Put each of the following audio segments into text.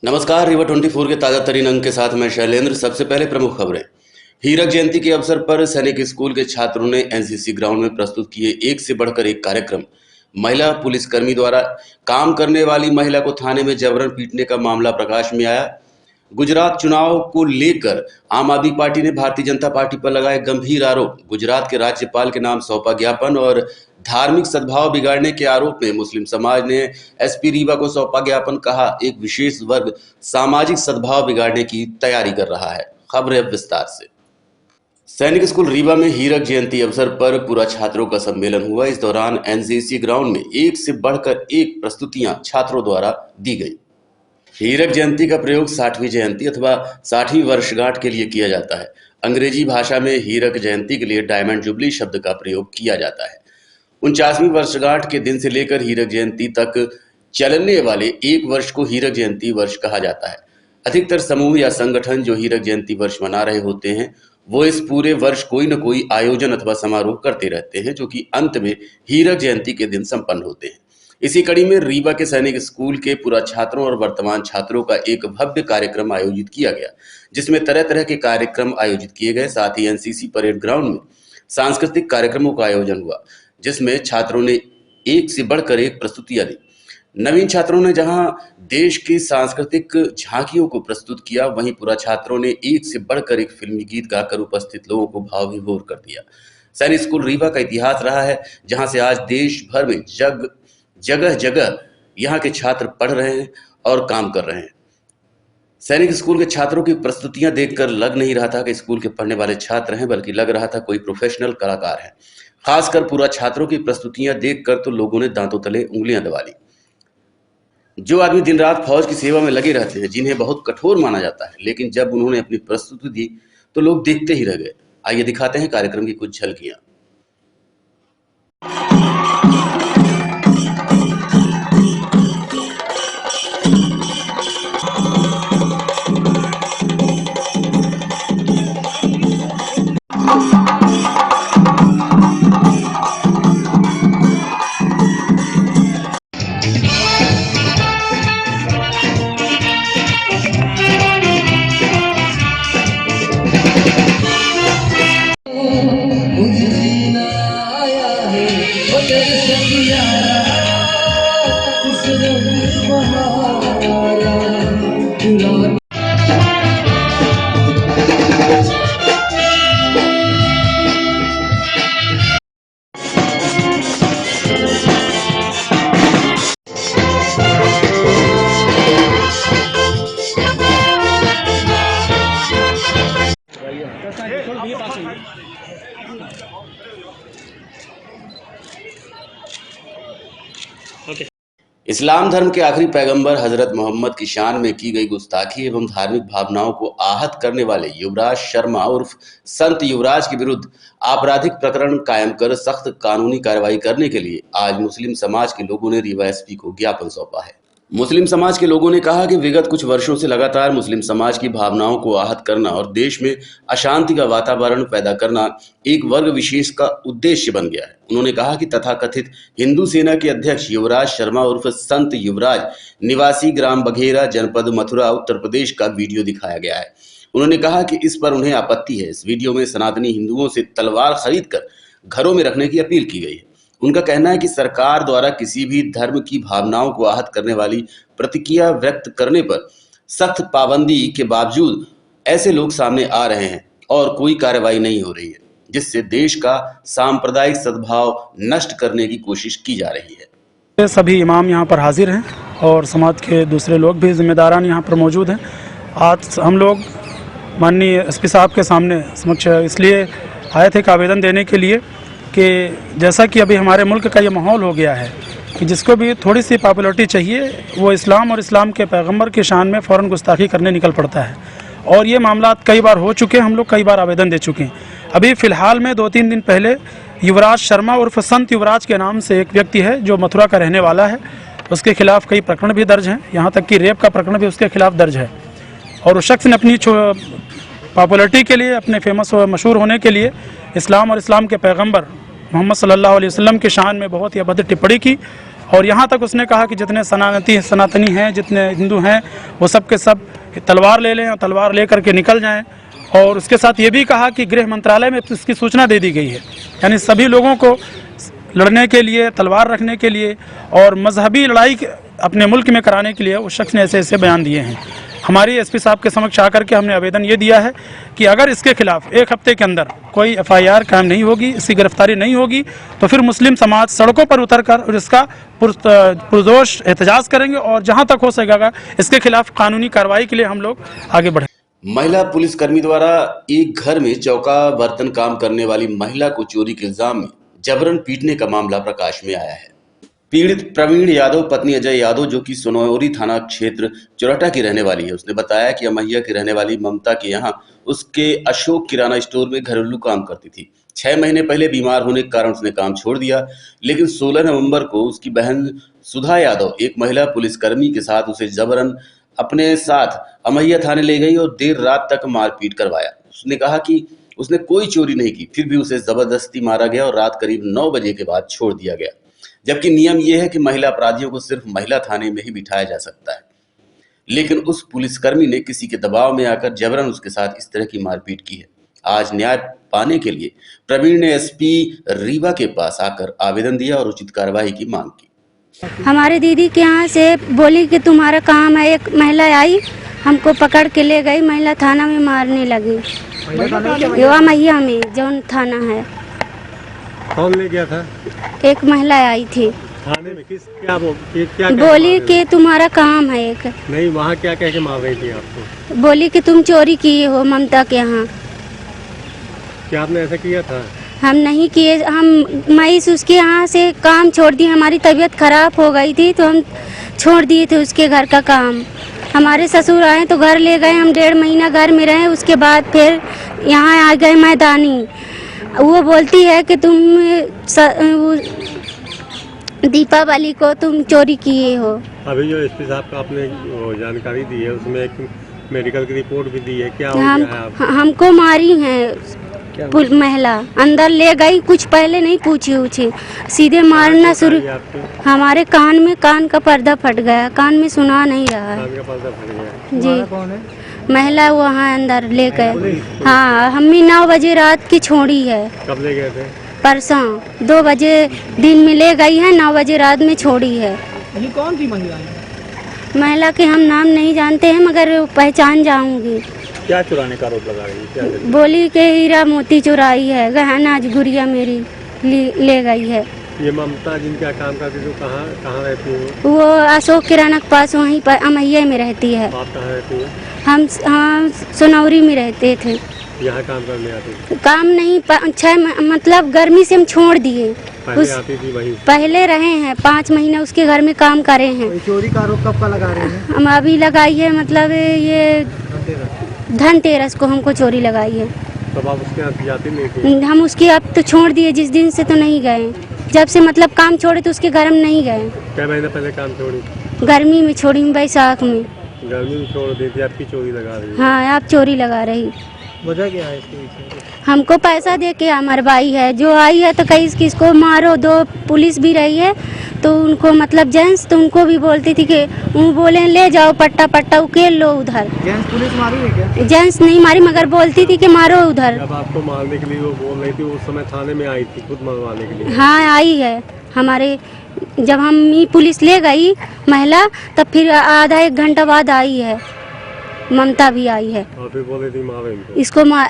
नमस्कार। रिवर 24 के ताजा तरीन अंक के साथ मैं शैलेंद्र। सबसे पहले प्रमुख खबरें। हीरक जयंती के अवसर पर सैनिक स्कूल के छात्रों ने एनसीसी ग्राउंड में प्रस्तुत किए एक से बढ़कर एक कार्यक्रम। महिला पुलिसकर्मी द्वारा काम करने वाली महिला को थाने में जबरन पीटने का मामला प्रकाश में आया। गुजरात चुनाव को लेकर आम आदमी पार्टी ने भारतीय जनता पार्टी पर लगाए गंभीर आरोप। गुजरात के राज्यपाल के नाम सौंपा ज्ञापन और धार्मिक सद्भाव बिगाड़ने के आरोप में मुस्लिम समाज ने एसपी रीवा को सौंपा ज्ञापन। कहा, एक विशेष वर्ग सामाजिक सद्भाव बिगाड़ने की तैयारी कर रहा है। खबरें अब विस्तार से। सैनिक स्कूल रीवा में हीरक जयंती अवसर पर पूरा छात्रों का सम्मेलन हुआ। इस दौरान एनसीसी ग्राउंड में एक से बढ़कर एक प्रस्तुतियां छात्रों द्वारा दी गई। हीरक जयंती का प्रयोग 60वीं जयंती अथवा 60वीं वर्षगांठ के लिए किया जाता है। अंग्रेजी भाषा में हीरक जयंती के लिए डायमंड जुबली शब्द का प्रयोग किया जाता है। 49वीं वर्षगांठ के दिन से लेकर हीरक जयंती तक चलने वाले एक वर्ष को हीरक जयंती वर्ष कहा जाता है। अधिकतर समूह या संगठन जो हीरक जयंती वर्ष मना रहे होते हैं वो इस पूरे वर्ष कोई न कोई आयोजन अथवा समारोह करते रहते हैं, जो कि अंत में हीरक जयंती के दिन संपन्न होते हैं। इसी कड़ी में रीवा के सैनिक स्कूल के पूरा छात्रों और वर्तमान छात्रों का एक भव्य कार्यक्रम आयोजित किया गया, जिसमें तरह तरह के कार्यक्रम आयोजित किए गए। साथ ही एनसीसी परेड ग्राउंड में सांस्कृतिक कार्यक्रमों का आयोजन हुआ, जिसमें छात्रों ने एक से बढ़कर एक प्रस्तुतियां दी। नवीन छात्रों ने जहां देश की सांस्कृतिक झांकियों को प्रस्तुत किया, वहीं पूरा छात्रों ने एक से बढ़कर एक फिल्मी गीत गाकर उपस्थित लोगों को भाव विभोर कर दिया। सैनिक स्कूल रीवा का इतिहास रहा है, जहां से आज देश भर में जगह जगह यहाँ के छात्र पढ़ रहे हैं और काम कर रहे हैं। सैनिक स्कूल के छात्रों की प्रस्तुतियां देखकर लग नहीं रहा था कि स्कूल के पढ़ने वाले छात्र हैं, बल्कि लग रहा था कोई प्रोफेशनल कलाकार है। खासकर पूरा छात्रों की प्रस्तुतियां देखकर तो लोगों ने दांतों तले उंगलियां दबा ली। जो आदमी दिन रात फौज की सेवा में लगे रहते हैं, जिन्हें बहुत कठोर माना जाता है, लेकिन जब उन्होंने अपनी प्रस्तुति दी तो लोग देखते ही रह गए। आइए दिखाते हैं कार्यक्रम की कुछ झलकियां। इस्लाम धर्म के आखिरी पैगंबर हजरत मोहम्मद की शान में की गई गुस्ताखी एवं धार्मिक भावनाओं को आहत करने वाले युवराज शर्मा उर्फ संत युवराज के विरुद्ध आपराधिक प्रकरण कायम कर सख्त कानूनी कार्रवाई करने के लिए आज मुस्लिम समाज के लोगों ने रीवा एसपी को ज्ञापन सौंपा है। मुस्लिम समाज के लोगों ने कहा कि विगत कुछ वर्षों से लगातार मुस्लिम समाज की भावनाओं को आहत करना और देश में अशांति का वातावरण पैदा करना एक वर्ग विशेष का उद्देश्य बन गया है। उन्होंने कहा कि तथाकथित हिंदू सेना के अध्यक्ष युवराज शर्मा उर्फ संत युवराज निवासी ग्राम बघेरा, जनपद मथुरा, उत्तर प्रदेश का वीडियो दिखाया गया है। उन्होंने कहा कि इस पर उन्हें आपत्ति है। इस वीडियो में सनातनी हिंदुओं से तलवार खरीद कर घरों में रखने की अपील की गई है। उनका कहना है कि सरकार द्वारा किसी भी धर्म की भावनाओं को आहत करने वाली प्रतिक्रिया व्यक्त करने पर सख्त पाबंदी के बावजूद ऐसे लोग सामने आ रहे हैं और कोई कार्रवाई नहीं हो रही है, जिससे देश का सांप्रदायिक सद्भाव नष्ट करने की कोशिश की जा रही है। सभी इमाम यहाँ पर हाजिर हैं और समाज के दूसरे लोग भी जिम्मेदारान यहाँ पर मौजूद हैं। आज हम लोग माननीय एसपी साहब के सामने समक्ष इसलिए आए थे कि आवेदन देने के लिए कि जैसा कि अभी हमारे मुल्क का ये माहौल हो गया है कि जिसको भी थोड़ी सी पॉपुलैरिटी चाहिए वो इस्लाम और इस्लाम के पैगंबर की शान में फ़ौरन गुस्ताखी करने निकल पड़ता है। और ये मामला कई बार हो चुके हैं, हम लोग कई बार आवेदन दे चुके हैं। अभी फ़िलहाल में 2-3 दिन पहले युवराज शर्मा उर्फ संत युवराज के नाम से एक व्यक्ति है जो मथुरा का रहने वाला है, उसके खिलाफ़ कई प्रकरण भी दर्ज हैं, यहाँ तक कि रेप का प्रकरण भी उसके खिलाफ़ दर्ज है। और उस शख्स ने अपनी पॉपुलैरिटी के लिए, अपने फेमस और मशहूर होने के लिए इस्लाम और इस्लाम के पैगंबर मोहम्मद सल्लल्लाहु अलैहि वसल्लम की शान में बहुत ही अभद्र टिप्पणी की और यहाँ तक उसने कहा कि जितने सनातनी हैं, जितने हिंदू हैं, वो सब के सब तलवार ले लें और तलवार ले करके निकल जाएं। और उसके साथ ये भी कहा कि गृह मंत्रालय में इसकी सूचना दे दी गई है, यानी सभी लोगों को लड़ने के लिए, तलवार रखने के लिए और मजहबी लड़ाई अपने मुल्क में कराने के लिए उस शख्स ने ऐसे ऐसे बयान दिए हैं। हमारी एसपी साहब के समक्ष आकर के हमने आवेदन ये दिया है कि अगर इसके खिलाफ 1 हफ्ते के अंदर कोई FIR कायम नहीं होगी, इसकी गिरफ्तारी नहीं होगी, तो फिर मुस्लिम समाज सड़कों पर उतरकर और इसका पुरजोश एहतजाज करेंगे और जहां तक हो सकेगा इसके खिलाफ कानूनी कार्रवाई के लिए हम लोग आगे बढ़ें। महिला पुलिसकर्मी द्वारा एक घर में चौका बर्तन काम करने वाली महिला को चोरी के इल्जाम में जबरन पीटने का मामला प्रकाश में आया है। पीड़ित प्रवीण यादव पत्नी अजय यादव, जो कि सोनौरी थाना क्षेत्र चोरठा की रहने वाली है, उसने बताया कि अमैया की रहने वाली ममता के यहाँ उसके अशोक किराना स्टोर में घरेलू काम करती थी। 6 महीने पहले बीमार होने के कारण उसने काम छोड़ दिया, लेकिन 16 नवंबर को उसकी बहन सुधा यादव एक महिला पुलिसकर्मी के साथ उसे जबरन अपने साथ अमैया थाने ले गई और देर रात तक मारपीट करवाया। उसने कहा कि उसने कोई चोरी नहीं की, फिर भी उसे जबरदस्ती मारा गया और रात करीब 9 बजे के बाद छोड़ दिया गया, जबकि नियम यह है कि महिला अपराधियों को सिर्फ महिला थाने में ही बिठाया जा सकता है। लेकिन उस पुलिसकर्मी ने किसी के दबाव में आकर जबरन उसके साथ इस तरह की मारपीट की है। आज न्याय पाने के लिए प्रवीण ने SP रीवा के पास आकर आवेदन दिया और उचित कार्रवाई की मांग की। हमारे दीदी के यहाँ से बोली कि तुम्हारा काम है। एक महिला आई, हमको पकड़ के ले गई, महिला थाना में मारने लगी। युवा मैया में जौन थाना है। कौन ले गया था? एक महिला आई थी थाने में। क्या बोली कि तुम्हारा काम है। एक नहीं, वहाँ क्या कह के मार रही थी आपको? बोली कि तुम चोरी किए हो ममता के यहाँ। क्या आपने ऐसा किया था? हम नहीं किए। मैं उसके यहाँ से काम छोड़ दिए। हमारी तबीयत खराब हो गई थी तो हम छोड़ दिए थे उसके घर का काम। हमारे ससुर आए तो घर ले गए। हम 1.5 महीना घर में रहे। उसके बाद फिर यहाँ आ गए मैदानी। वो बोलती है कि तुम दीपावली को तुम चोरी किए हो। अभी जो SP साहब का आपने जानकारी दी है उसमें एक मेडिकल की रिपोर्ट भी दी है। क्या हो गया है आप? हमको मारी है महिला, अंदर ले गई। कुछ पहले नहीं पूछी सीधे मारना शुरू। हमारे कान में, कान का पर्दा फट गया, कान में सुना नहीं रहा। कान का पर्दा फट गया। जी। कौन है? महिला वहाँ अंदर ले गए। हाँ, हमने 9 बजे रात की छोड़ी है। कब ले गए थे? परसों 2 बजे दिन में ले गई है, 9 बजे रात में छोड़ी है। ये कौन थी महिला? महिला के हम नाम नहीं जानते हैं मगर पहचान जाऊंगी। क्या चुराने का आरोप लगा रही है? बोली के हीरा मोती चुराई है, गहना गुड़िया मेरी ले गई है। ये ममता जिनका काम करती थी कहाँ रहती है? वो अशोक किराना के पास वहीं पर अमैया में रहती है। आप कहाँ रहती है? हम सोनौरी में रहते थे। यहाँ काम करने आती थी? काम नहीं, 6 मतलब गर्मी से हम छोड़ दिए। पहले आती थी वहीं? पहले रहे हैं 5 महीने उसके घर में काम करे हैं। चोरी का आरोप कब का लगा रहे हैं? हम अभी लगाई है, मतलब ये धनतेरस को हमको चोरी लगाई है। तब आप उसके यहाँ जाती नहीं थी? हम उसके अब तो छोड़ दिए, जिस दिन से तो नहीं गए। जब से मतलब काम छोड़े तो उसके घर हम नहीं गए। क्या महीने पहले काम छोड़ी? गर्मी में छोड़ी, बैसाख में। गर्मी में छोड़ दी थी, आपकी चोरी लगा रही है? हाँ, आप चोरी लगा रही। वजह क्या है इसके पीछे? हमको पैसा दे के मरवाई है। जो आई है तो कहीं किसको मारो। 2 पुलिस भी रही है तो उनको मतलब जेंट्स, तो उनको भी बोलती थी कि वो बोले ले जाओ पट्टा उकेल लो उधर। जेंट्स पुलिस मारी है क्या? जेंट्स नहीं मारी मगर बोलती थी कि मारो उधर। जब आपको मारने के लिए वो बोल रही थी उस समय थाने में आई थी खुद मरवाने के लिए? हाँ, आई है। हमारे जब हम पुलिस ले गई महिला, तब फिर आधा 1 घंटा बाद आई है। ममता भी आई है। और फिर बोले थी मारो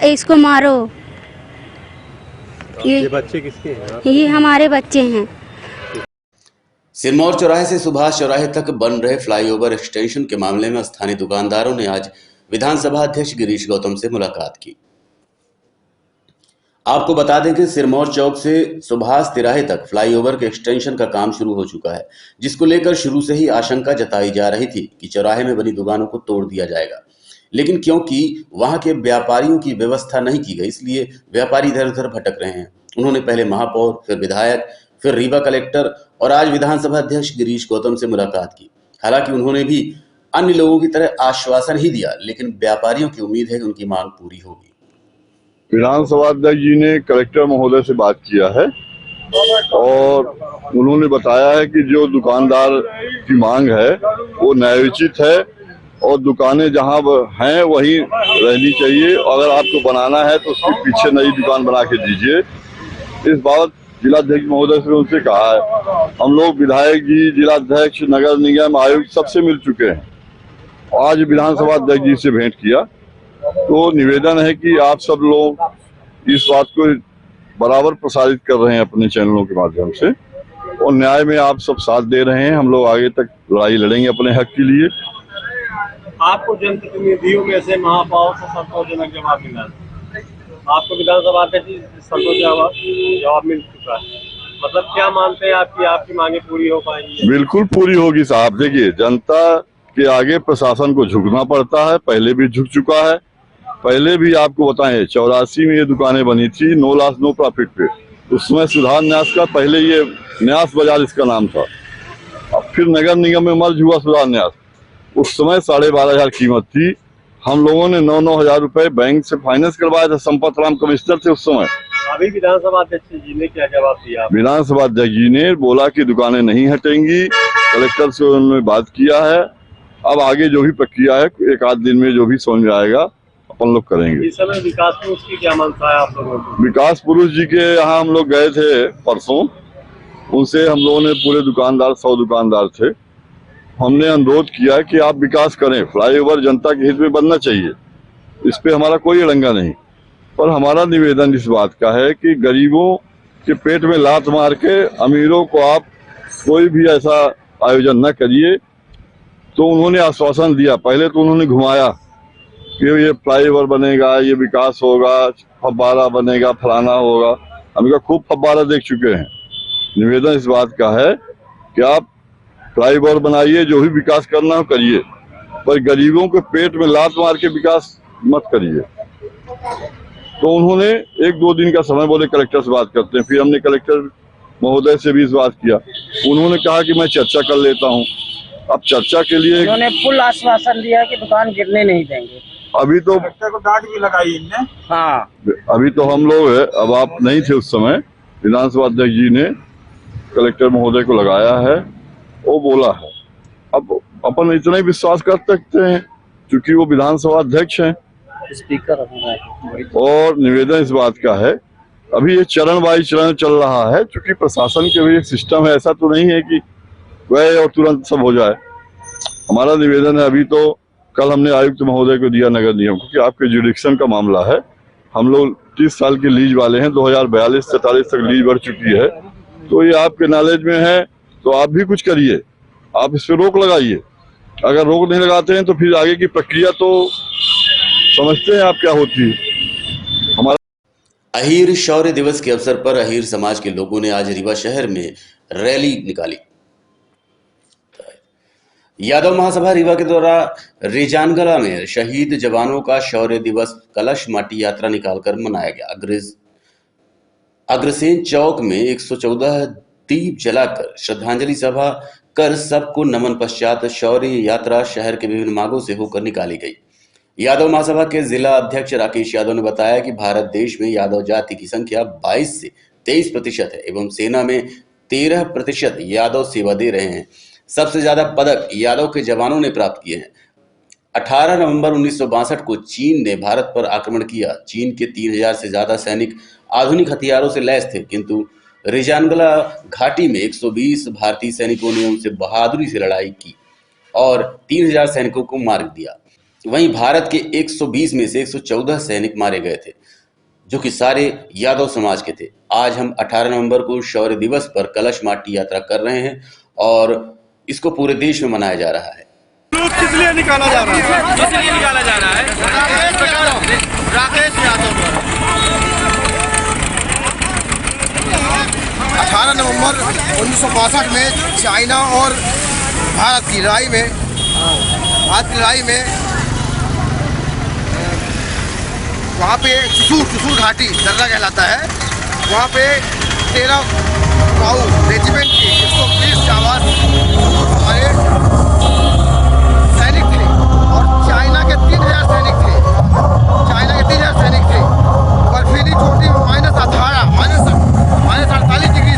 इसको मारो। ये बच्चे किसके हैं? ये हमारे बच्चे हैं। सिरमौर चौराहे से सुभाष चौराहे तक बन रहे फ्लाईओवर एक्सटेंशन के मामले में स्थानीय दुकानदारों ने आज विधानसभा अध्यक्ष गिरीश गौतम से मुलाकात की। आपको बता दें कि सिरमौर चौक से सुभाष तिराहे तक फ्लाईओवर के एक्सटेंशन का काम शुरू हो चुका है, जिसको लेकर शुरू से ही आशंका जताई जा रही थी कि चौराहे में बनी दुकानों को तोड़ दिया जाएगा। लेकिन क्योंकि वहां के व्यापारियों की व्यवस्था नहीं की गई, इसलिए व्यापारी इधर उधर भटक रहे हैं। उन्होंने पहले महापौर, फिर विधायक, फिर रीवा कलेक्टर और आज विधानसभा अध्यक्ष गिरीश गौतम से मुलाकात की। हालांकि उन्होंने भी अन्य लोगों की तरह आश्वासन ही दिया, लेकिन व्यापारियों की उम्मीद है कि उनकी मांग पूरी होगी। विधानसभा अध्यक्ष जी ने कलेक्टर महोदय से बात किया है और उन्होंने बताया है कि जो दुकानदार की मांग है वो न्यायोचित है और दुकानें जहां हैं वहीं रहनी चाहिए। अगर आपको बनाना है तो उसके पीछे नई दुकान बना के दीजिए। इस बाबत जिलाध्यक्ष महोदय से उनसे कहा है। हम लोग विधायक जी, जिलाध्यक्ष, नगर निगम आयुक्त सबसे मिल चुके हैं। आज विधानसभा अध्यक्ष जी से भेंट किया तो निवेदन है कि आप सब लोग इस बात को बराबर प्रसारित कर रहे हैं अपने चैनलों के माध्यम से और न्याय में आप सब साथ दे रहे हैं। हम लोग आगे तक लड़ाई लड़ेंगे अपने हक के लिए। आपको जनप्रतिनिधियों में से महापौर से संतोषजनक जवाब मिला, आपको विधानसभा अध्यक्ष संतोषजनक जवाब मिल चुका है, मतलब क्या मानते हैं आपकी मांगे पूरी हो पाएंगी? बिल्कुल पूरी होगी साहब। देखिए, जनता के आगे प्रशासन को झुकना पड़ता है, पहले भी झुक चुका है। पहले भी आपको बताएं 84 में ये दुकानें बनी थी, 9 लाख नो प्रॉफिट पे। उस समय सुधार न्यास का, पहले ये न्यास बाजार इसका नाम था, अब फिर नगर निगम में मर्ज हुआ सुधार न्यास। उस समय 12,500 कीमत थी। हम लोगों ने 9-9 हजार रुपए बैंक से फाइनेंस करवाया था। संपत राम कमिश्नर थे उस समय। अभी विधानसभा अध्यक्ष जी ने क्या जवाब दिया? विधानसभा अध्यक्ष जी ने बोला कि दुकानें नहीं हटेंगी। कलेक्टर से उन्होंने बात किया है। अब आगे जो भी प्रक्रिया है एक आध दिन में जो भी समझ में आएगा अपन लोग करेंगे। इस समय विकास पुरुष की क्या मंशा है आप लोगों को? विकास पुरुष जी के यहाँ हम लोग गए थे परसों। उनसे हम लोगों ने पूरे दुकानदार 100 दुकानदार थे, हमने अनुरोध किया कि आप विकास करें। फ्लाईओवर जनता के हित में बनना चाहिए, इस पे हमारा कोई अड़ंगा नहीं। पर हमारा निवेदन इस बात का है कि गरीबों के पेट में लात मार के अमीरों को आप कोई भी ऐसा आयोजन न करिए। तो उन्होंने आश्वासन दिया, पहले तो उन्होंने घुमाया कि ये फ्लाईओवर बनेगा, ये विकास होगा, फव्वारा बनेगा, फलाना होगा। हम इनका खूब फव्वारा देख चुके हैं। निवेदन इस बात का है कि आप फ्लाईओवर बनाइए, जो भी विकास करना हो करिए, पर गरीबों के पेट में लात मार के विकास मत करिए। तो उन्होंने 1-2 दिन का समय बोले कलेक्टर से बात करते हैं। फिर हमने कलेक्टर महोदय से भी इस बात किया। उन्होंने कहा कि मैं चर्चा कर लेता हूं। अब चर्चा के लिए उन्होंने फुल आश्वासन दिया कि दुकान गिरने नहीं देंगे। अभी तो को डांट भी लगाई इनने। हाँ, अभी तो हम लोग है, अब आप नहीं थे उस समय। विधानसभा अध्यक्ष जी ने कलेक्टर महोदय को लगाया है, वो बोला है। अब अपन इतना ही विश्वास कर सकते हैं क्योंकि वो विधानसभा अध्यक्ष हैं। स्पीकर और निवेदन इस बात का है, अभी ये चरण बाई चरण चल रहा है, क्योंकि प्रशासन के भी एक सिस्टम है। ऐसा तो नहीं है कि वह और तुरंत सब हो जाए। हमारा निवेदन है, अभी तो कल हमने आयुक्त महोदय को दिया नगर निगम, क्योंकि आपके जुडिक्शन का मामला है। हम लोग 30 साल के लीज वाले हैं, 2042-43 तक लीज बढ़ चुकी है। तो ये आपके नॉलेज में है, तो आप भी कुछ करिए, आप इस पे रोक लगाइए। अगर रोक नहीं लगाते हैं तो फिर आगे की प्रक्रिया तो समझते हैं आप क्या होती है। हमारा अहीर शौर्य दिवस के अवसर पर अहीर समाज के लोगों ने आज रीवा शहर में रैली निकाली। यादव महासभा रीवा के द्वारा रेजानगला में शहीद जवानों का शौर्य दिवस कलश माटी यात्रा निकालकर मनाया गया। अग्रसेन चौक में 114 दीप जलाकर श्रद्धांजलि सभा कर सबको नमन पश्चात शौर्य यात्रा शहर के विभिन्न मार्गों से होकर निकाली गई। यादव महासभा के जिला अध्यक्ष राकेश यादव ने बताया कि भारत देश में यादव जाति की संख्या 22 से 23% है एवं सेना में 13% यादव सेवा दे रहे हैं। सबसे ज्यादा पदक यादव के जवानों ने प्राप्त किए हैं। 18 नवंबर 1962 को चीन ने भारत पर आक्रमण किया। चीन के 3000 से ज्यादा सैनिक आधुनिक हथियारों से लैस थे, किंतु रेजानगला घाटी में 120 भारतीय सैनिकों ने उनसे बहादुरी से लड़ाई की और 3000 सैनिकों को मार दिया। वहीं भारत के 120 में से 114 सैनिक मारे गए थे, जो कि सारे यादव समाज के थे। आज हम 18 नवंबर को शौर्य दिवस पर कलश माटी यात्रा कर रहे हैं और इसको पूरे देश में मनाया जा रहा है। किस लिए निकाला जा रहा है? इसलिए निकाला जा रहा है राकेश यादव द्वारा 18 नवंबर 1962 में चाइना और भारत की लड़ाई में वहाँ पे चुसूर घाटी दर्रा कहलाता है। वहाँ पे 13 पाऊ रेजिमेंट के 120 जाबाज हमारे सैनिक थे और चाइना के 3000 सैनिक थे। बर्फीली चोटी -18 -48 डिग्री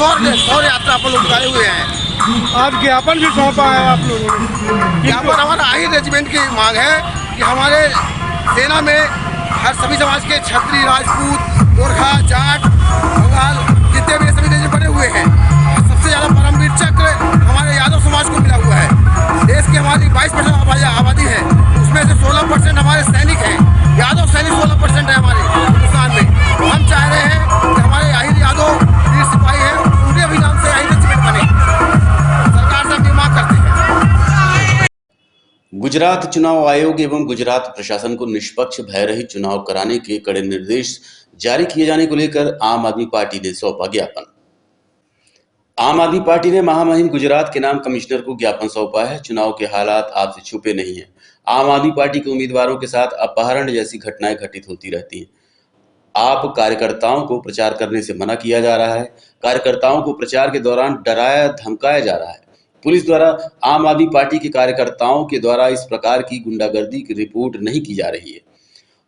सौर यात्रा पर लोग आए हुए हैं। आज ज्ञापन भी सौंपा है आप लोगों ने। यहाँ पर हमारा आहिर रेजिमेंट की मांग है कि हमारे सेना में हर सभी समाज के क्षत्रिय, राजपूत, गोरखा, जाट, बंगाल जितने भी सभी रेजिमेंट बने हुए हैं, सबसे ज़्यादा परमवीर चक्र हमारे यादव समाज को मिला हुआ है। देश की हमारी 22% आबादी है, उसमें से 16% हमारे सैनिक हैं। यादव सैनिक 16% है हमारे हिंदुस्तान में। तो हम चाह रहे हैं कि हमारे आहिर यादव वीर सिपाही हैं, उनके भी नाम से आहिर रेजिमेंट बने। सरकार से हम ये मांग करते हैं। गुजरात चुनाव आयोग एवं गुजरात प्रशासन को निष्पक्ष भय रहित चुनाव कराने के कड़े निर्देश जारी किए जाने को लेकर आम आदमी पार्टी ने सौंपा ज्ञापन। आम आदमी पार्टी ने महामहिम गुजरात के नाम कमिश्नर को ज्ञापन सौंपा है। चुनाव के हालात आपसे छुपे नहीं हैं। आम आदमी पार्टी के उम्मीदवारों के साथ अपहरण जैसी घटनाएं घटित होती रहती हैं। आप कार्यकर्ताओं को प्रचार करने से मना किया जा रहा है। कार्यकर्ताओं को प्रचार के दौरान डराया धमकाया जा रहा है। पुलिस द्वारा आम आदमी पार्टी के कार्यकर्ताओं के द्वारा इस प्रकार की गुंडागर्दी की रिपोर्ट नहीं की जा रही है।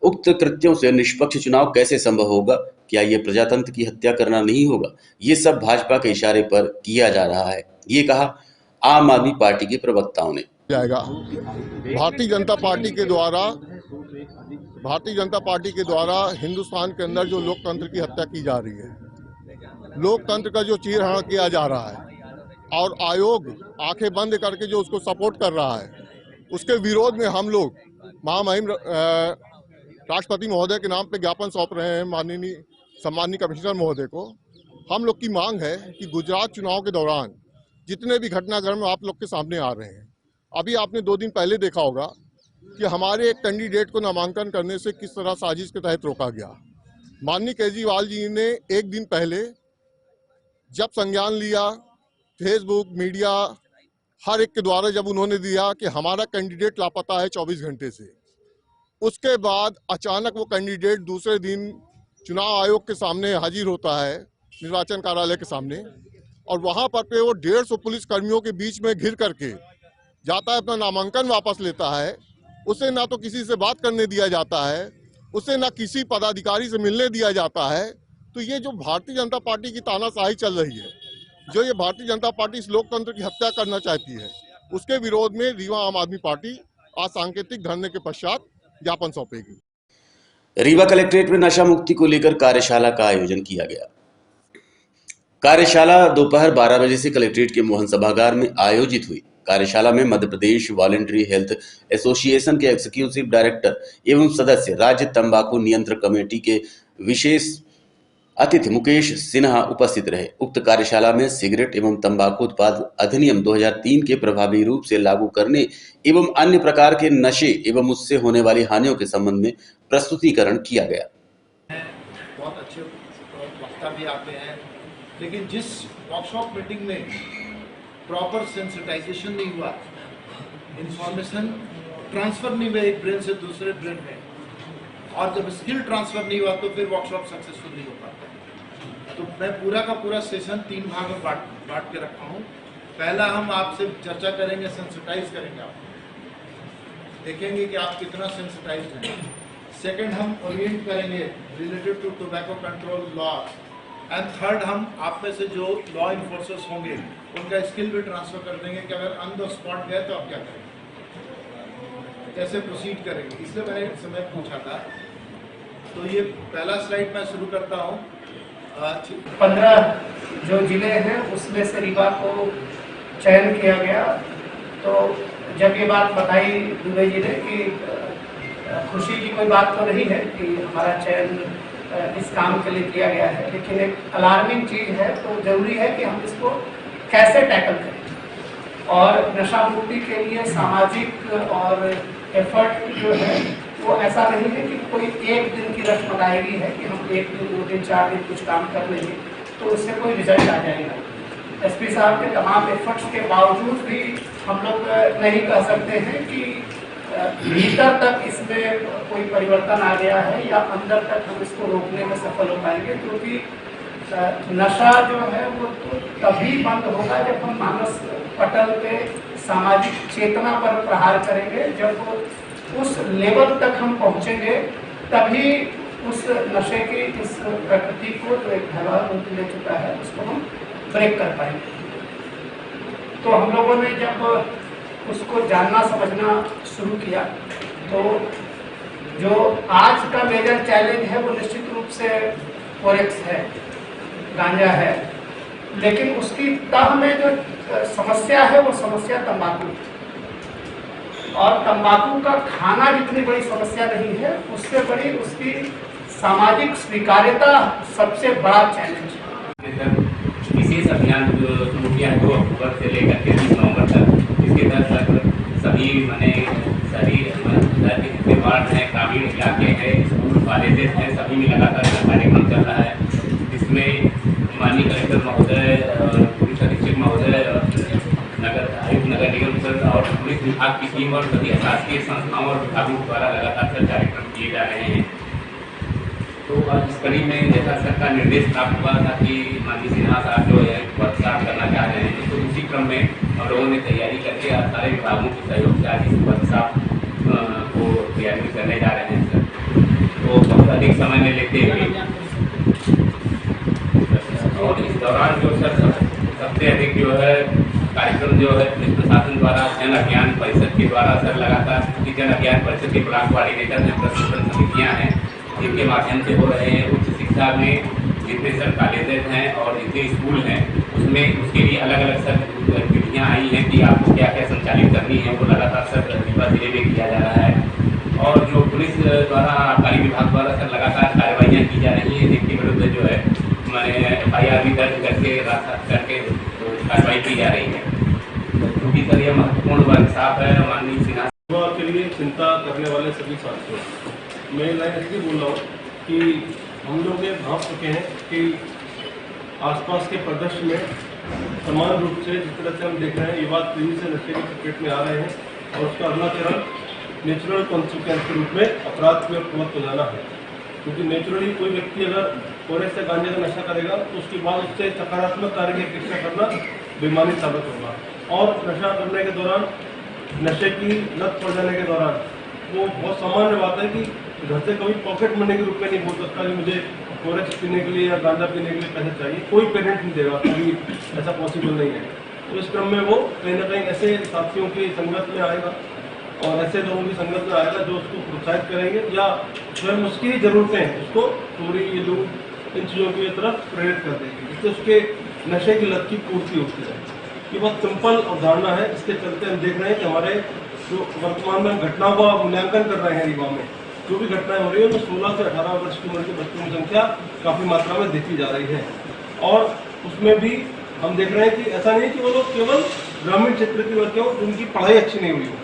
उक्त कृत्यों से निष्पक्ष चुनाव कैसे संभव होगा? क्या ये प्रजातंत्र की हत्या करना नहीं होगा? ये सब भाजपा के इशारे पर किया जा रहा है, ये कहा आम आदमी पार्टी के प्रवक्ताओं ने। जाएगा भारतीय जनता पार्टी के द्वारा हिंदुस्तान के अंदर जो लोकतंत्र की हत्या की जा रही है, लोकतंत्र का जो चीरहरण किया जा रहा है और आयोग आंखें बंद करके जो उसको सपोर्ट कर रहा है, उसके विरोध में हम लोग महामहिम राष्ट्रपति महोदय के नाम पे ज्ञापन सौंप रहे हैं माननीय सम्माननीय कमिश्नर महोदय को। हम लोग की मांग है कि गुजरात चुनाव के दौरान जितने भी घटनाक्रम आप लोग के सामने आ रहे हैं, अभी आपने 2 दिन पहले देखा होगा कि हमारे एक कैंडिडेट को नामांकन करने से किस तरह साजिश के तहत रोका गया। माननीय केजरीवाल जी ने 1 दिन पहले जब संज्ञान लिया, फेसबुक मीडिया हर एक के द्वारा जब उन्होंने दिया कि हमारा कैंडिडेट लापता है 24 घंटे से, उसके बाद अचानक वो कैंडिडेट दूसरे दिन चुनाव आयोग के सामने हाजिर होता है, निर्वाचन कार्यालय के सामने, और वहाँ पर पे वो 150 पुलिस कर्मियों के बीच में घिर करके जाता है, अपना नामांकन वापस लेता है। उसे ना तो किसी से बात करने दिया जाता है, उसे ना किसी पदाधिकारी से मिलने दिया जाता है। तो ये जो भारतीय जनता पार्टी की तानाशाही चल रही है, जो ये भारतीय जनता पार्टी इस लोकतंत्र की हत्या करना चाहती है, उसके विरोध में रीवा आम आदमी पार्टी आज सांकेतिक धरने के पश्चात ज्ञापन सौंपेगी। रीवा कलेक्ट्रेट में नशा मुक्ति को लेकर कार्यशाला का आयोजन किया गया। कार्यशाला दोपहर 12 बजे से कलेक्ट्रेट के मोहन सभागार में आयोजित हुई। कार्यशाला में Madhya Pradesh voluntary health association के एग्जीक्यूटिव डायरेक्टर एवं सदस्य राज्य तंबाकू नियंत्रण कमेटी के विशेष अतिथि मुकेश सिन्हा उपस्थित रहे। उक्त कार्यशाला में सिगरेट एवं तंबाकू उत्पाद अधिनियम 2003 के प्रभावी रूप से लागू करने एवं अन्य प्रकार के नशे एवं उससे होने वाली हानियों के संबंध में प्रस्तुतिकरण किया गया। बहुत अच्छे वक्ता भी आते हैं, लेकिन जिस वर्कशॉप मीटिंग में प्रॉपर सेंसिटाइजेशन नहीं हुआ, इंफॉर्मेशन ट्रांसफर नहीं हुआ एक ब्रेन से दूसरे ब्रेन में, और जब स्किल ट्रांसफर नहीं हुआ तो फिर वर्कशॉप सक्सेसफुल नहीं हो पाता। तो मैं पूरा का पूरा सेशन 3 भाग में बांट के रखा हूँ। पहला हम आपसे चर्चा करेंगे, सेंसिटाइज करेंगे, आप देखेंगे कि आप कितना सेंसिटाइज हैं। सेकंड हम ओरिएंट करेंगे related to tobacco control law, and third हम आप में से जो लॉ इन्फोर्सर्स होंगे उनका स्किल भी ट्रांसफर कर देंगे कि अगर ऑन द स्पॉट गए तो आप क्या करेंगे, कैसे प्रोसीड करेंगे। इसलिए मैंने समय पूछा था। तो ये पहला स्लाइड मैं शुरू करता हूँ। 15 जो जिले हैं उसमें से रीवा को चयन किया गया। तो जब ये बात बताई दुबे जी ने कि खुशी की कोई बात तो नहीं है कि हमारा चयन इस काम के लिए किया गया है, लेकिन एक अलार्मिंग चीज़ है, तो ज़रूरी है कि हम इसको कैसे टैकल करें। और नशा मुक्ति के लिए सामाजिक और एफर्ट जो है वो ऐसा नहीं है कि कोई एक दिन की रस्मदायगी है कि हम 1 दिन 2 दिन 4 दिन कुछ काम कर लेंगे तो उससे कोई रिजल्ट आ जाएगा। एसपी साहब के तमाम एफर्ट्स के बावजूद भी हम लोग नहीं कह सकते हैं कि भीतर तक इसमें कोई परिवर्तन आ गया है या अंदर तक हम इसको रोकने में सफल हो पाएंगे, क्योंकि नशा जो है वो तो तभी बंद होगा जब हम मानस पटल पे सामाजिक चेतना पर प्रहार करेंगे। जब उस लेवल तक हम पहुंचेंगे तभी उस नशे की इस प्रकृति को जो एक भयावह रूप ले चुका है उसको हम ब्रेक कर पाएंगे। तो हम लोगों ने जब उसको जानना समझना शुरू किया तो जो आज का मेजर चैलेंज है वो निश्चित रूप से फोरेक्स है, गांजा है, लेकिन उसकी तह में जो समस्या है वो समस्या तंबाकू, और तंबाकू का खाना जितनी बड़ी समस्या नहीं है उससे बड़ी उसकी सामाजिक स्वीकार्यता सबसे बड़ा चैलेंज है। विशेष अभियान जो शुरू किया 2 अक्टूबर से लेकर के 30 नवंबर तक, इसके तहत सभी जितने वार्ड हैं, ग्रामीण इलाके हैं, स्कूल कॉलेजेस हैं, सभी में लगातार कार्यक्रम चल रहा है, जिसमें माननीय कलेक्टर महोदय, पुलिस अधीक्षक महोदय, नगर आयुक्त नगर निगम और पुलिस विभाग की टीम और सभी शासकीय संस्थाओं और विभागों द्वारा लगातार कार्यक्रम किए जा रहे हैं। तो इस कड़ी में जैसा सर का निर्देश प्राप्त हुआ था कि माननीय सिन्हा साहब जो है वर्कशॉप करना चाह रहे हैं, तो उसी क्रम में हम लोगों ने तैयारी करके सारे विभागों के सहयोग से आज इस वर्कशॉप को तैयारी करने जा रहे हैं सर। तो बहुत अधिक समय में लेते हुए और इस दौरान जो सर सबसे अधिक जो है कार्यक्रम जो है पुलिस प्रशासन द्वारा जन अभियान परिषद के द्वारा सर लगातार जन अभियान परिषद के ब्लॉक कोऑर्डिनेटर में प्रशिक्षण समितियाँ हैं जिनके माध्यम से हो रहे हैं। उच्च शिक्षा में जितने सर कॉलेजेस हैं और जितने स्कूल हैं उसमें उसके लिए अलग अलग सर विधियाँ आई हैं कि आपको क्या क्या संचालित करनी है, वो लगातार सर रीवा जिले में किया जा रहा है। और जो पुलिस द्वारा आबकारी विभाग द्वारा सर लगातार कार्रवाइयाँ की जा रही हैं जिनके विरुद्ध जो है मैंने FIR भी दर्ज करके कार्रवाई की जा रही है। क्योंकि सर यह महत्वपूर्ण वर्कशॉप है। माननीय सिन्हा के लिए चिंता करने वाले सभी साथियों, मैं लाइन इसलिए बोल रहा हूँ कि हम लोग ये भाप चुके हैं कि आसपास के परिदृश्य में समान रूप से जिस तरह से हम देख रहे हैं युवा तेजी से नशे के चपेट में आ रहे हैं और उसका अगला चरण नेचुरल कॉन्सिक्वेंस के रूप में अपराध की ओर प्रवृत्त हो जाना है। क्योंकि नेचुरली कोई व्यक्ति अगर फोरेक्स से गांजे का नशा करेगा तो उसके बाद उससे सकारात्मक कार्य की अपेक्षा करना बेईमानी साबित होगा, और नशा करने के दौरान, नशे की लत पड़ जाने के दौरान वो बहुत सामान्य बात है कि घर से कभी पॉकेट मनी के रूप में नहीं बोल सकता कि मुझे फोरेक्स पीने के लिए या गांजा पीने के लिए पैसे चाहिए, कोई पेरेंट नहीं देगा, कभी ऐसा पॉसिबल नहीं है। तो इस क्रम में वो कहीं ना कहीं ऐसे साथियों की संगत में आएगा और ऐसे लोगों की संगत में आएगा जो उसको प्रोत्साहित करेंगे या स्वयं उसकी ज़रूरतें उसको चोरी, ये लोग इन चीज़ों की तरफ प्रेरित कर देंगे, जिससे उसके नशे की लत की पूर्ति होती है। ये बहुत सिंपल अवधारणा है। इसके चलते हम देख रहे हैं कि हमारे जो वर्तमान में घटनाओं का मूल्यांकन कर रहे हैं रीवा में जो भी घटनाएं हो रही है उसमें 16 से 18 वर्ष की उम्र के बच्चों की संख्या काफ़ी मात्रा में देखी जा रही है। और उसमें भी हम देख रहे हैं कि ऐसा नहीं कि वो लोग केवल ग्रामीण क्षेत्र के बच्चे हों जिनकी पढ़ाई अच्छी नहीं हुई हो,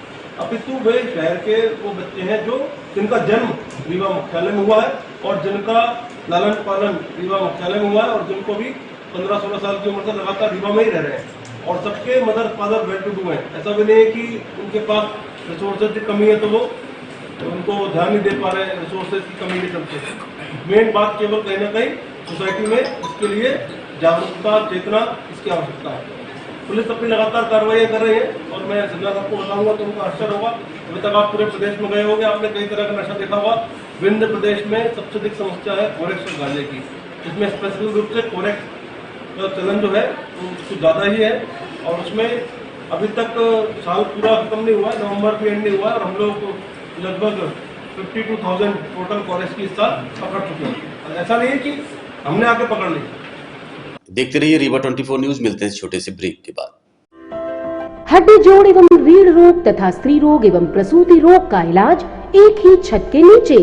अपितु वे शहर के वो बच्चे हैं जो जिनका जन्म रीवा मुख्यालय में हुआ है और जिनका लालन पालन रीवा मुख्यालय में हुआ है और जिनको भी 15-16 साल की उम्र से लगातार रीवा में ही रह रहे हैं, और सबके mother father well to do हैं। ऐसा भी नहीं है कि उनके पास रिसोर्सेज की कमी है तो वो उनको ध्यान नहीं दे पा रहे हैं, रिसोर्सेज की कमी के चलते। मेन बात केवल कहीं ना कहीं सोसाइटी में इसके लिए जागरूकता, चेतना, इसकी आवश्यकता है। पुलिस अपनी लगातार कार्रवाई कर रही है और मैं जिला साहब को बताऊंगा तो उनको आश्चर्य होगा। अभी तक आप पूरे प्रदेश में गए होंगे, आपने कई तरह का नशा देखा होगा। विंध्य प्रदेश में सबसे अधिक समस्या है फोरेक्स और गांजे की, जिसमें स्पेसिफिक रूप से फोरेक्स का चलन जो है कुछ ज़्यादा ही है और उसमें अभी तक साल पूरा खत्म नहीं हुआ है, नवंबर भी एंड नहीं हुआ है और हम लोग लगभग 52,000 टोटल फोरेक्स की इस साल पकड़ चुके हैं। ऐसा नहीं है कि हमने आके पकड़ ली। देखते रहिए रीवा 24 न्यूज। मिलते हैं छोटे से ब्रेक के बाद। हड्डी जोड़ एवं रीढ़ रोग तथा स्त्री रोग एवं प्रसूति रोग का इलाज एक ही छत के नीचे।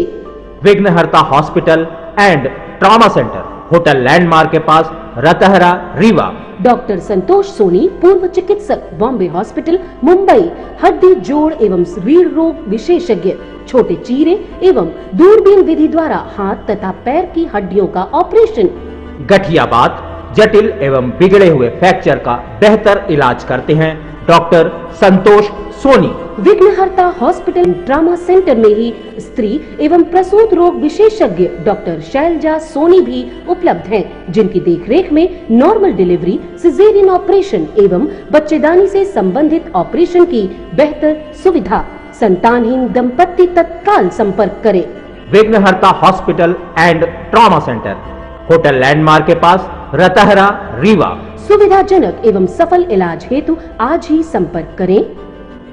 विघ्नहर्ता hospital and trauma centre, hotel landmark के पास, रतहरा, रीवा। डॉक्टर संतोष सोनी, पूर्व चिकित्सक, बॉम्बे हॉस्पिटल, मुंबई। हड्डी जोड़ एवं रीढ़ रोग विशेषज्ञ, छोटे चीरे एवं दूरबीन विधि द्वारा हाथ तथा पैर की हड्डियों का ऑपरेशन। गठियाबात, जटिल एवं बिगड़े हुए फ्रैक्चर का बेहतर इलाज करते हैं डॉक्टर संतोष सोनी। विघ्नहर्ता हॉस्पिटल ट्रॉमा सेंटर में ही स्त्री एवं प्रसूत रोग विशेषज्ञ डॉक्टर शैलजा सोनी भी उपलब्ध हैं, जिनकी देखरेख में नॉर्मल डिलीवरी, सिजेरियन ऑपरेशन एवं बच्चेदानी से संबंधित ऑपरेशन की बेहतर सुविधा। संतानहीन दंपत्ति तत्काल संपर्क करें। विघ्नहर्ता hospital and trauma centre, hotel landmark के पास, रतहरा, रीवा। सुविधाजनक एवं सफल इलाज हेतु आज ही संपर्क करें।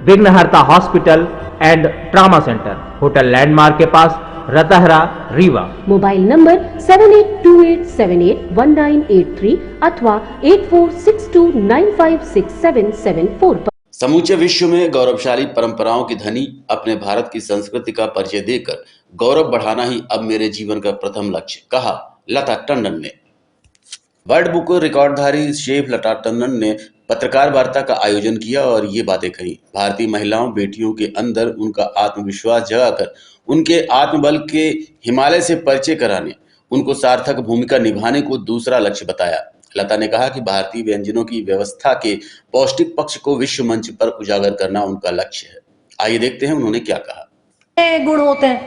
विघ्नहर्ता hospital and trauma centre, hotel landmark के पास, रतहरा, रीवा। मोबाइल नंबर 7828781983 अथवा 8462956774 पर। समूचे विश्व में गौरवशाली परंपराओं की धनी अपने भारत की संस्कृति का परिचय देकर गौरव बढ़ाना ही अब मेरे जीवन का प्रथम लक्ष्य, कहा लता टंडन ने। वर्ल्ड बुक रिकॉर्डधारी शेफ लता टंडन ने पत्रकार वार्ता का आयोजन किया और ये बातें कही। भारतीय महिलाओं बेटियों के अंदर उनका आत्मविश्वास जगाकर उनके आत्मबल के हिमालय से परिचय कराने, उनको सार्थक भूमिका निभाने को दूसरा लक्ष्य बताया। लता ने कहा कि भारतीय व्यंजनों की व्यवस्था के पौष्टिक पक्ष को विश्व मंच पर उजागर करना उनका लक्ष्य है। आइए देखते हैं उन्होंने क्या कहा। गुण होते हैं,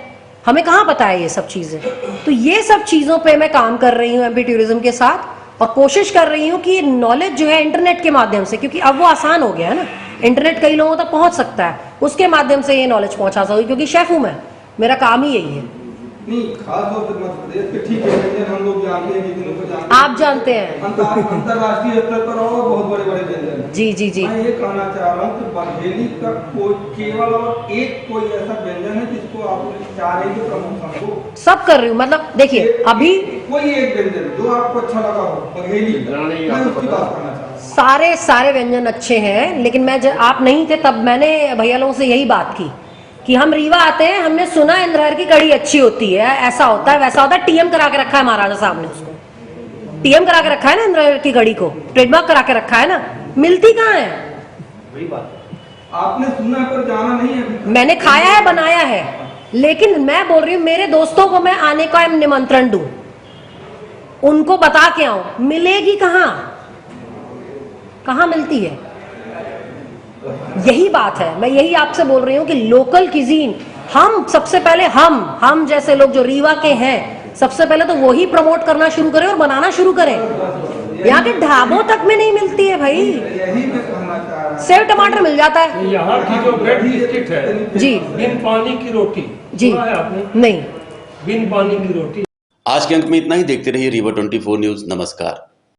हमें कहाँ पता है ये सब चीजें, तो ये सब चीजों पे मैं काम कर रही हूँ एमपी टूरिज्म के साथ और कोशिश कर रही हूँ कि नॉलेज जो है इंटरनेट के माध्यम से, क्योंकि अब वो आसान हो गया है ना, इंटरनेट कई लोगों तक पहुंच सकता है, उसके माध्यम से ये नॉलेज पहुंचा सकूँ, क्योंकि शेफ हूँ मैं, मेरा काम ही यही है। नहीं, खास तौर पर मध्य प्रदेश के ठीक है, हम लोग जानते हैं, आप जानते हैं, अंतरराष्ट्रीय स्तर पर और बहुत बड़े बड़े व्यंजन हैं। जी जी जी। मैं ये कहना चाह रहा हूँ कि बघेली का कोई केवल और एक कोई ऐसा व्यंजन है जिसको आप चाह रहे हैं कि प्रमोशन हो? सब कर रही हूँ, मतलब देखिए अभी कोई एक व्यंजन जो आपको अच्छा लगा हो बघेली, मैं उसकी बात करना चाह रहा हूँ। सारे व्यंजन अच्छे हैं, लेकिन आप नहीं थे तब मैंने भैया लोगों से यही बात की कि हम रीवा आते हैं, हमने सुना इंद्रहर की कढ़ी अच्छी होती है, ऐसा होता है वैसा होता है, टीएम करा के रखा है महाराजा साहब ने, उसको टीएम करा के रखा है ना, इंद्रहर की कढ़ी को ट्रेडमार्क करा के रखा है ना, मिलती कहाँ है? वही बात आपने सुना पर जाना नहीं है। मैंने खाया है, बनाया है, लेकिन मैं बोल रही हूँ मेरे दोस्तों को मैं आने का निमंत्रण दूं, उनको बता के आऊं, मिलेगी कहाँ मिलती है? यही बात है, मैं यही आपसे बोल रही हूँ कि लोकल किजीन, हम सबसे पहले हम जैसे लोग जो रीवा के हैं, सबसे पहले तो वही प्रमोट करना शुरू करें और बनाना शुरू करें। यहाँ के ढाबों तक में नहीं मिलती है भाई, सेव टमाटर मिल जाता है। यहाँ की जो ब्रेड बिस्किट है जी, बिन पानी की रोटी जी, आपने नहीं बिन पानी की रोटी। आज के अंक में इतना ही। देखते रहिए रीवा 24 न्यूज। नमस्कार।